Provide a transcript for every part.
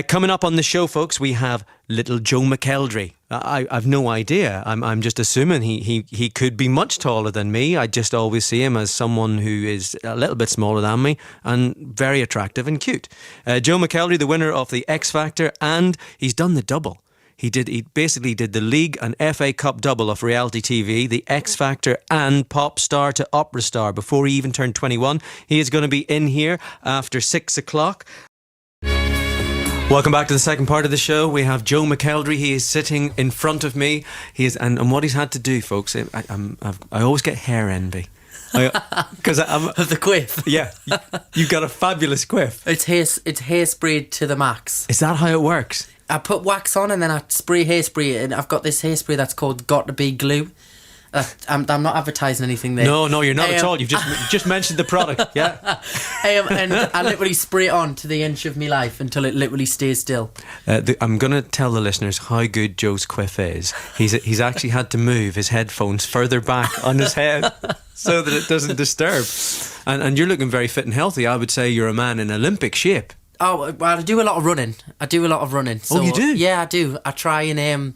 Coming up on the show, folks, we have little Joe McElderry. I've no idea. I'm just assuming he could be much taller than me. I just always see him as someone who is a little bit smaller than me and very attractive and cute. Joe McElderry, the winner of the X Factor, and he's done the double. He basically did the League and FA Cup double of reality TV, the X Factor and pop star to opera star before he even turned 21. He is going to be in here after 6 o'clock. Welcome back to the second part of the show. We have Joe McElderry. He is sitting in front of me. He is, and what he's had to do, folks, I always get hair envy. Because of the quiff. Yeah, you've got a fabulous quiff. It's hairsprayed to the max. Is that how it works? I put wax on and then I spray hairspray, and I've got this hairspray that's called Got to Be Glue. I'm not advertising anything there. No, you're not at all. You've just mentioned the product. Yeah. And I literally spray it on to the inch of my life until it literally stays still. I'm going to tell the listeners how good Joe's quiff is. He's actually had to move his headphones further back on his head so that it doesn't disturb. And you're looking very fit and healthy. I would say you're a man in Olympic shape. Oh, well, I do a lot of running. So, oh, you do? Yeah, I do. I try and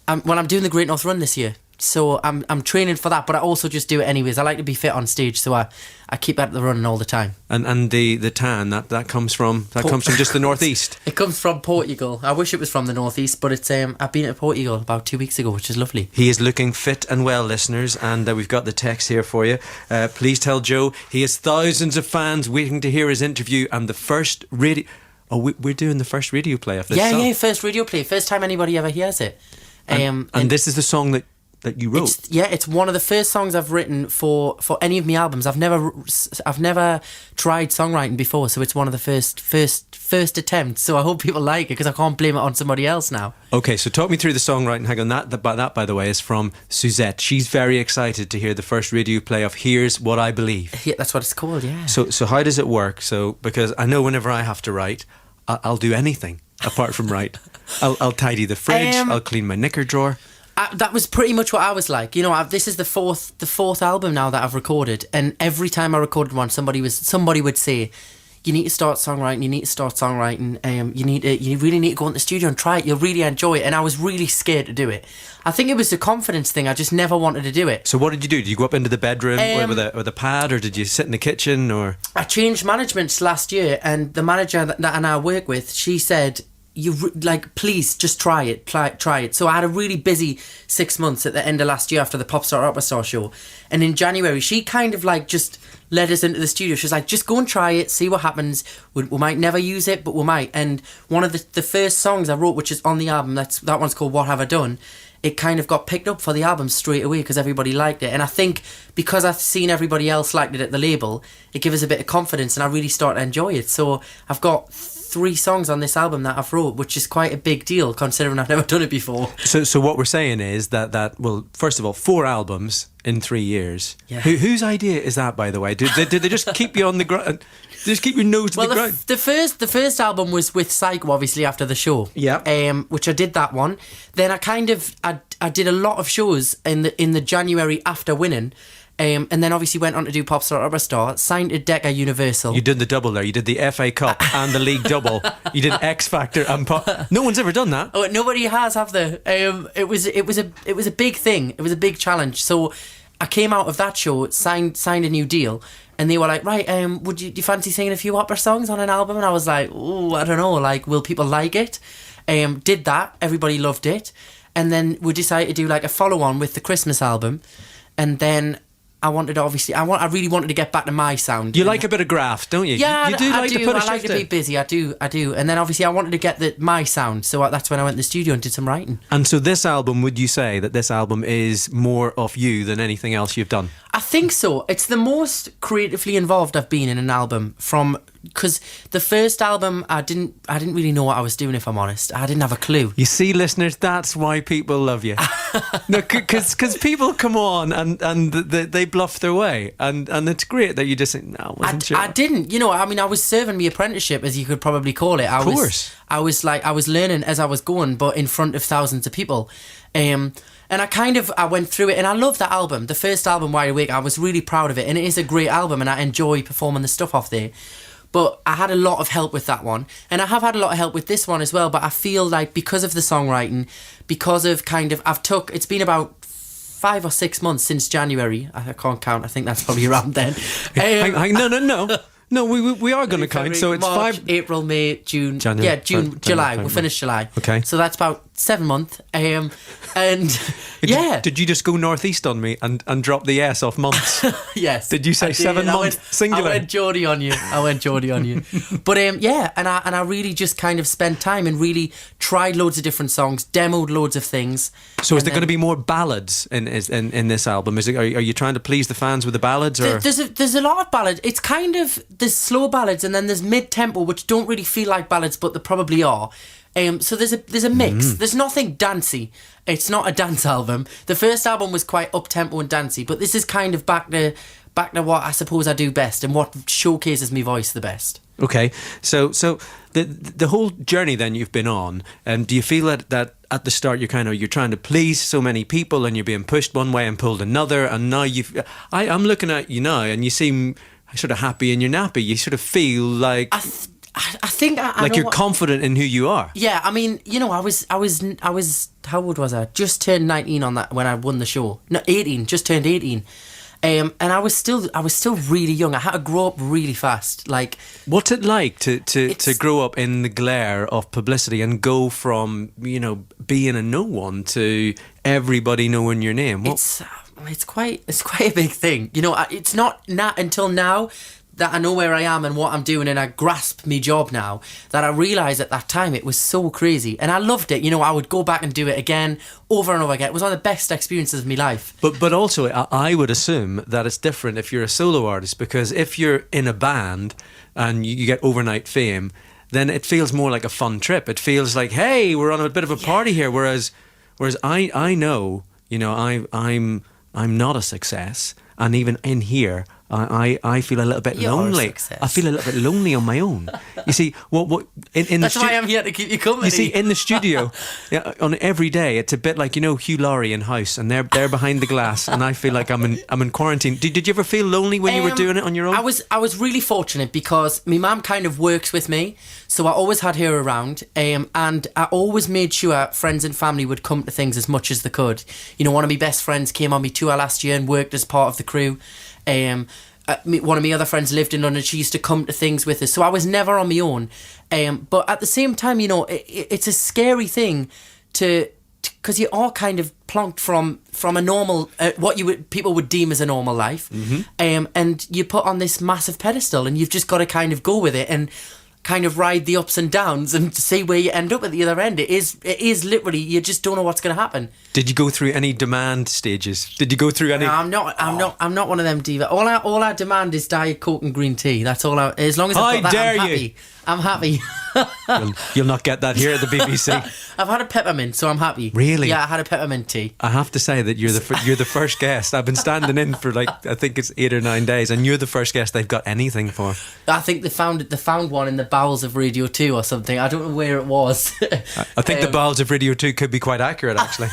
I'm doing the Great North Run this year. So I'm training for that, but I also just do it anyways. I like to be fit on stage, so I keep at the running all the time. And the tan that comes from just the northeast. It comes from Portugal. I wish it was from the northeast, but it's I've been to Portugal about 2 weeks ago, which is lovely. He is looking fit and well, listeners, and we've got the text here for you. Please tell Joe he has thousands of fans waiting to hear his interview and the first radio. Oh, we're doing the first radio play of this song. Yeah, first radio play, first time anybody ever hears it. And this is the song that you wrote. It's one of the first songs I've written for any of my albums. I've never tried songwriting before, so it's one of the first attempts. So I hope people like it, because I can't blame it on somebody else now. Okay, so talk me through the songwriting. Hang on, that by the way is from Suzette. She's very excited to hear the first radio play of Here's What I Believe. Yeah, that's what it's called. Yeah. So how does it work? So because I know whenever I have to write, I'll do anything apart from write. I'll tidy the fridge. I'll clean my knicker drawer. That was pretty much what I was like. You know, this is the fourth album now that I've recorded, and every time I recorded one, somebody would say, "You need to start songwriting. You need to start songwriting. You really need to go in the studio and try it. You'll really enjoy it." And I was really scared to do it. I think it was a confidence thing. I just never wanted to do it. So what did you do? Did you go up into the bedroom with a pad, or did you sit in the kitchen? Or I changed managements last year, and the manager that I work with, she said, please just try it. So I had a really busy 6 months at the end of last year after the Popstar Opera Star show, and in January she kind of just led us into the studio. She was like, just go and try it, see what happens. We might never use it, but we might. And one of the first songs I wrote, which is on the album, that one's called What Have I Done, it kind of got picked up for the album straight away because everybody liked it. And I think because I've seen everybody else liked it at the label, it gave us a bit of confidence, and I really started to enjoy it. So I've got 3 songs on this album that I've wrote, which is quite a big deal considering I've never done it before. So what we're saying is that well, first of all, 4 albums in 3 years. Yeah. Whose idea is that, by the way? Did they just keep you on the ground? Just keep your nose to the ground? The first album was with Psycho, obviously, after the show. Yeah. Which I did that one. Then I did a lot of shows in the January after winning. And then obviously went on to do Popstar Opera Star, signed to Decca Universal. You did the double there. You did the FA Cup and the League double. You did X Factor and Pop. No one's ever done that. Oh, nobody has, have they? It was a big thing. It was a big challenge. So I came out of that show, signed a new deal, and they were like, right, do you fancy singing a few opera songs on an album? And I was like, oh, I don't know. will people like it? Did that. Everybody loved it. And then we decided to do a follow-on with the Christmas album, and then I really wanted to get back to my sound. You like a bit of graft, don't you? Yeah, you do I like do. to put a I like to be busy. I do. And then obviously I wanted to get my sound, so that's when I went to the studio and did some writing. And so this album, would you say that this album is more of you than anything else you've done? I think so. It's the most creatively involved I've been in an album because the first album I didn't really know what I was doing, if I'm honest. I didn't have a clue. You see, listeners, that's why people love you. No, because people come on and they bluff their way, and it's great that you just think, no, I wasn't sure. I didn't, I was serving my apprenticeship, as you could probably call it. Of course. I was learning as I was going, but in front of thousands of people. And I went through it, and I love that album. The first album, Wide Awake, I was really proud of it, and it is a great album, and I enjoy performing the stuff off there. But I had a lot of help with that one. And I have had a lot of help with this one as well. But I feel like because of the songwriting, because of it's been about 5 or 6 months since January. I can't count. I think that's probably around then. No. No, we are going to count. So it's March, 5... April, May, June. January, yeah, June, February, July. February. We'll finish July. Okay. So that's about 7 months. And yeah. Did you just go northeast on me and drop the S off months? Yes. Did you say 7 months singular? I went Geordie on you. But yeah, and I really just kind of spent time and really tried loads of different songs, demoed loads of things. So is there going to be more ballads in this album? Are you trying to please the fans with the ballads? Or? There's a lot of ballads. It's kind of, there's slow ballads and then there's mid-tempo, which don't really feel like ballads, but they probably are. So there's a mix. There's nothing dancey. It's not a dance album. The first album was quite up-tempo and dancey, but this is kind of back to what I suppose I do best and what showcases my voice the best. Okay, so the whole journey then you've been on, do you feel that at the start you're trying to please so many people and you're being pushed one way and pulled another, and now I'm looking at you now and you seem sort of happy in your nappy. You sort of feel like I think like you're confident in who you are. Yeah, I mean, I was how old was I? Just turned 19 on that when I won the show. No, 18. Just turned 18. And I was still really young. I had to grow up really fast. Like, what's it like to grow up in the glare of publicity and go from being a no one to everybody knowing your name? It's quite a big thing. It's not until now that I know where I am and what I'm doing and I grasp my job now that I realise at that time it was so crazy and I loved it. I would go back and do it again over and over again. It was one of the best experiences of my life. But also I would assume that it's different if you're a solo artist, because if you're in a band and you get overnight fame, then it feels more like a fun trip. It feels like, hey, we're on a bit of a party here, whereas I know, I'm not a success, and even in here I feel a little bit lonely. I feel a little bit lonely on my own. You see, what in that's why I'm here to keep you company. You see, in the studio, on every day, it's a bit like Hugh Laurie in House, and they're behind the glass, and I feel like I'm in quarantine. Did you ever feel lonely when you were doing it on your own? I was really fortunate because my mum kind of works with me, so I always had her around, and I always made sure friends and family would come to things as much as they could. One of my best friends came on my tour last year and worked as part of the crew. One of my other friends lived in London. She used to come to things with us, so I was never on my own. But at the same time, it's a scary thing because you're all kind of plonked from a normal what people would deem as a normal life, and you put on this massive pedestal, and you've just got to kind of go with it and kind of ride the ups and downs and see where you end up at the other end. It is literally, you just don't know what's going to happen. Did you go through any demand stages? Did you go through any? No, I'm not one of them diva. All I demand is Diet Coke and green tea. That's all. As long as I've got that, I'm happy. I'm happy. You'll not get that here at the BBC. I've had a peppermint, so I'm happy. Really? Yeah, I had a peppermint tea. I have to say that you're the first guest. I've been standing in for I think it's 8 or 9 days, and you're the first guest they've got anything for. I think they found one in the bowels of Radio 2 or something. I don't know where it was. I think the bowels of Radio 2 could be quite accurate, actually.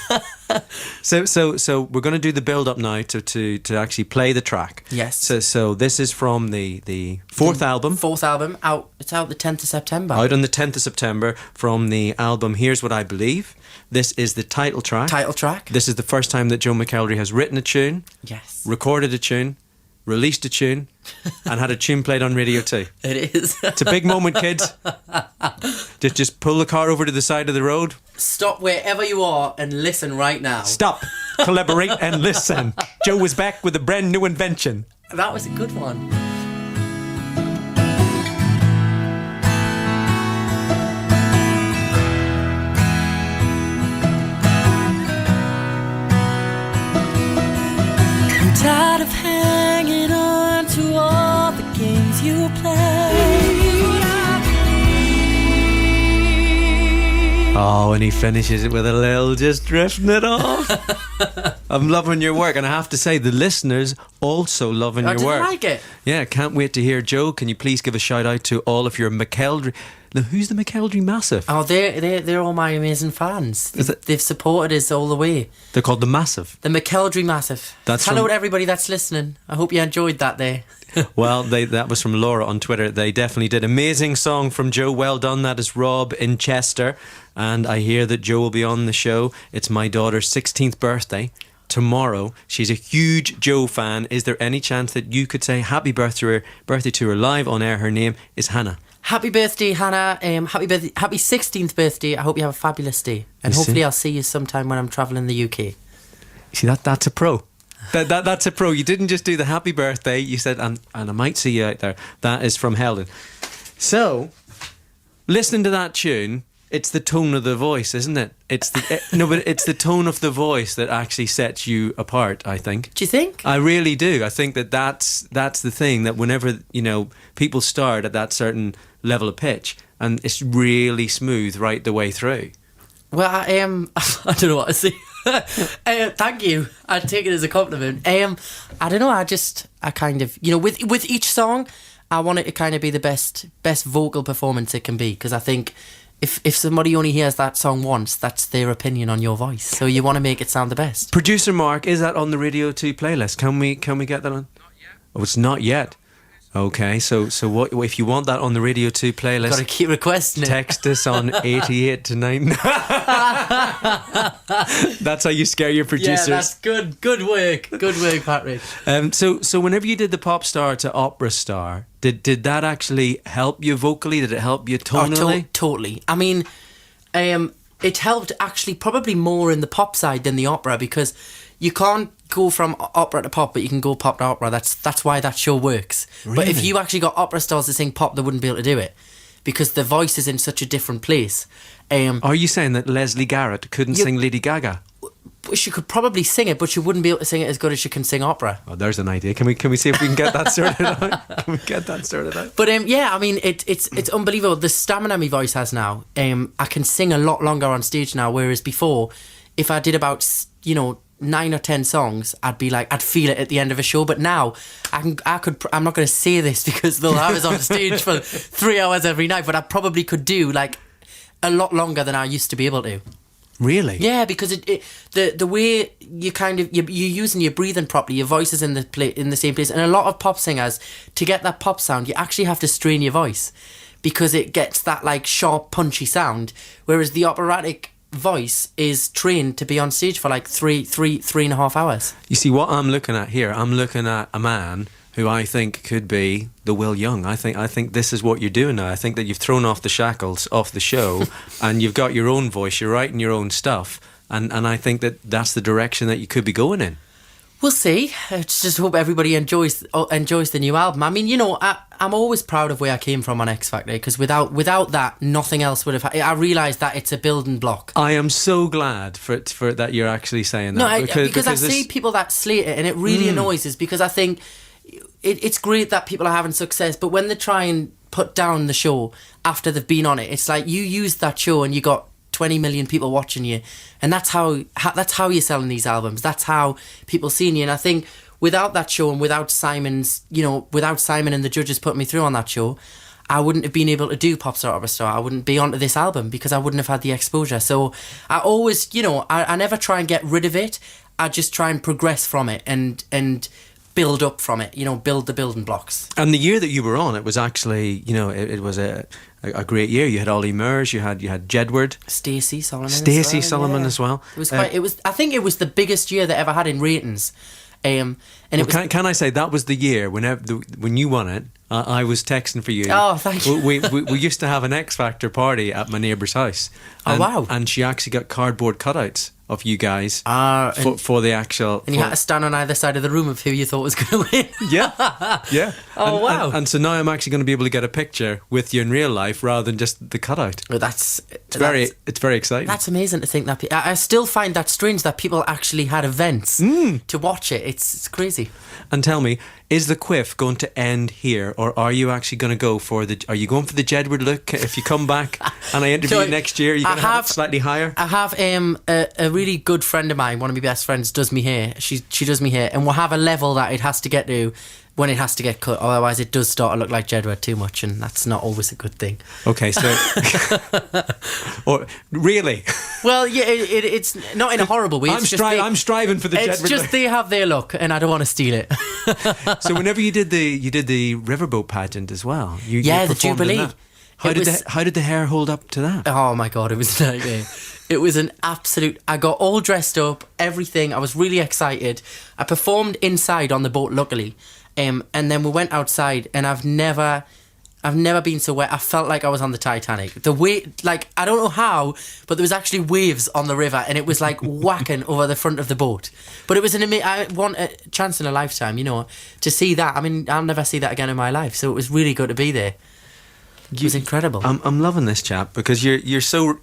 So we're going to do the build up now to actually play the track. Yes. So this is from the fourth album. Fourth album out. It's out the 10th of September. Out on the 10th of September from the album Here's What I Believe. This is the title track. This is the first time that Joe McElderry has written a tune. Yes. Recorded a tune. Released a tune. And had a tune played on Radio 2. It is. It's a big moment, kids. Just pull the car over to the side of the road. Stop wherever you are and listen right now. Stop, collaborate and listen. Joe was back with a brand new invention. That was a good one. I'm tired of hanging on to all the games you play. Oh, and he finishes it with a little just drifting it off. I'm loving your work, and I have to say the listeners also loving your work. I like it. Yeah, can't wait to hear. Joe, can you please give a shout out to all of your McElderry? Now, who's the McElderry Massive? Oh, they're all my amazing fans. They've supported us all the way. They're called the Massive. The McElderry Massive. Hello to everybody that's listening. I hope you enjoyed that there. Well, that was from Laura on Twitter. They definitely did. Amazing song from Joe. Well done. That is Rob in Chester. And I hear that Joe will be on the show. It's my daughter's 16th birthday tomorrow. She's a huge Joe fan. Is there any chance that you could say happy birthday to her live on air? Her name is Hannah. Happy birthday, Hannah. Happy 16th birthday. I hope you have a fabulous day. And hopefully I'll see you sometime when I'm travelling the UK. See, that's a pro. That's a pro. You didn't just do the happy birthday. You said, and I might see you out there. That is from Helen. So, listening to that tune, it's the tone of the voice, isn't it? It's the tone of the voice that actually sets you apart, I think. Do you think? I really do. I think that's the thing, that whenever, people start at that certain level of pitch, and it's really smooth right the way through. Well, I don't know what to say. Thank you. I take it as a compliment. I don't know. I kind of, with each song, I want it to kind of be the best vocal performance it can be, because I think if somebody only hears that song once, that's their opinion on your voice. So you want to make it sound the best. Producer Mark, is that on the Radio 2 playlist? Can we get that on? Not yet. Oh, it's not yet. Okay, so what if you want that on the Radio 2 playlist? Got to keep requesting it. Text us on 88 to 9. That's how you scare your producers. Yeah, that's good. Good work. Good work, Patrick. So whenever you did the pop star to opera star, did that actually help you vocally? Did it help you tonally? Totally. I mean, it helped actually probably more in the pop side than the opera, because you can't go from opera to pop, but you can go pop to opera. That's why that show works. Really? But if you actually got opera stars to sing pop, they wouldn't be able to do it, because the voice is in such a different place. Are you saying that Leslie Garrett couldn't sing Lady Gaga? She could probably sing it, but she wouldn't be able to sing it as good as she can sing opera. Oh, there's an idea. Can we see if we can get that sorted out? Can we get that sorted out? But yeah, I mean, it's unbelievable the stamina my voice has now. I can sing a lot longer on stage now, whereas before, if I did about 9 or 10 songs, I'd feel it at the end of a show. But now I'm not going to say this because they'll have us on stage for 3 hours every night, but I probably could do a lot longer than I used to be able to. Really? Yeah, because the way you kind of you're using your breathing properly, your voice is in the same place, and a lot of pop singers, to get that pop sound, you actually have to strain your voice, because it gets that sharp, punchy sound, whereas the operatic voice is trained to be on stage for 3.5 hours. You see what I'm looking at here? I'm looking at a man who I think could be the Will Young. I think this is what you're doing now. I think that you've thrown off the shackles off the show and you've got your own voice, you're writing your own stuff, and I think that's the direction that you could be going in. We'll see. I just hope everybody enjoys the new album. I mean, I'm always proud of where I came from on X Factor, because without that, nothing else would have. I realised that it's a building block. I am so glad for that you're actually saying that. No, because I see people that slate it, and it really annoys us, because I think it's great that people are having success, but when they try and put down the show after they've been on it, it's like you used that show and you got 20 million people watching you, and that's how you're selling these albums. That's how people seeing you. And I think without that show, and without Simon and the judges putting me through on that show, I wouldn't have been able to do Popstar Opera Star. I wouldn't be onto this album, because I wouldn't have had the exposure. So I always, I never try and get rid of it. I just try and progress from it and build up from it, build the building blocks. And the year that you were on, it was actually, it was a great year. You had Ollie Murs, you had Jedward, Stacey Solomon as well. It was I think it was the biggest year they ever had in ratings. Can I say that was the year when you won it? I was texting for you. Oh, thank you. We used to have an X Factor party at my neighbour's house. Oh, wow! And she actually got cardboard cutouts of you guys for the actual. And you had to stand on either side of the room of who you thought was going to win. Yeah. Oh, wow! And so now I'm actually going to be able to get a picture with you in real life rather than just the cutout. Well, it's very exciting. That's amazing to think that. I still find that strange that people actually had events to watch it. It's crazy. And tell me, is the quiff going to end here, or are you actually going to go are you going for the Jedward look if you come back and I interview you next year? Are you going to have it slightly higher? I have a really good friend of mine, one of my best friends, does me hair. She does me hair, and we'll have a level that it has to get to when it has to get cut. Otherwise, it does start to look like Jedward too much, and that's not always a good thing. Okay, so or really? Well, yeah, it's not in a horrible way. I'm striving for the Jedward. It's just they have their look, and I don't want to steal it. So whenever you did the riverboat pageant as well, you the performed in Jubilee. that. How did the hair hold up to that? Oh my God, it was a nightmare. It was an absolute... I got all dressed up, everything. I was really excited. I performed inside on the boat, luckily. And then we went outside, and I've never been so wet. I felt like I was on the Titanic. The way, like, I don't know how, but there was actually waves on the river, and it was like whacking over the front of the boat. But it was I want a chance in a lifetime, to see that. I mean, I'll never see that again in my life. So it was really good to be there. It was incredible. I'm loving this chap because you're so...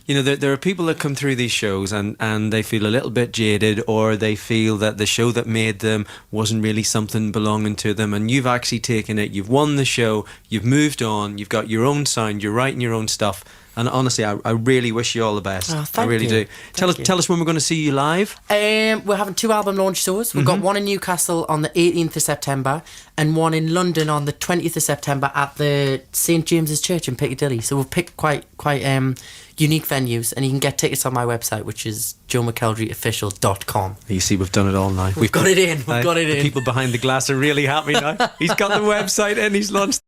there are people that come through these shows and they feel a little bit jaded, or they feel that the show that made them wasn't really something belonging to them, and you've actually taken it, you've won the show, you've moved on, you've got your own sound, you're writing your own stuff, and honestly, I really wish you all the best. Oh, thank I really you. do. Tell us when we're going to see you live. We're having 2 album launch shows. We've got one in Newcastle on the 18th of September and one in London on the 20th of September at the St James's Church in Piccadilly. So we've picked quite unique venues, and you can get tickets on my website, which is joemckelderofficial.com. You see, we've done it all now. We've got it in. The people behind the glass are really happy now. He's got the website and he's launched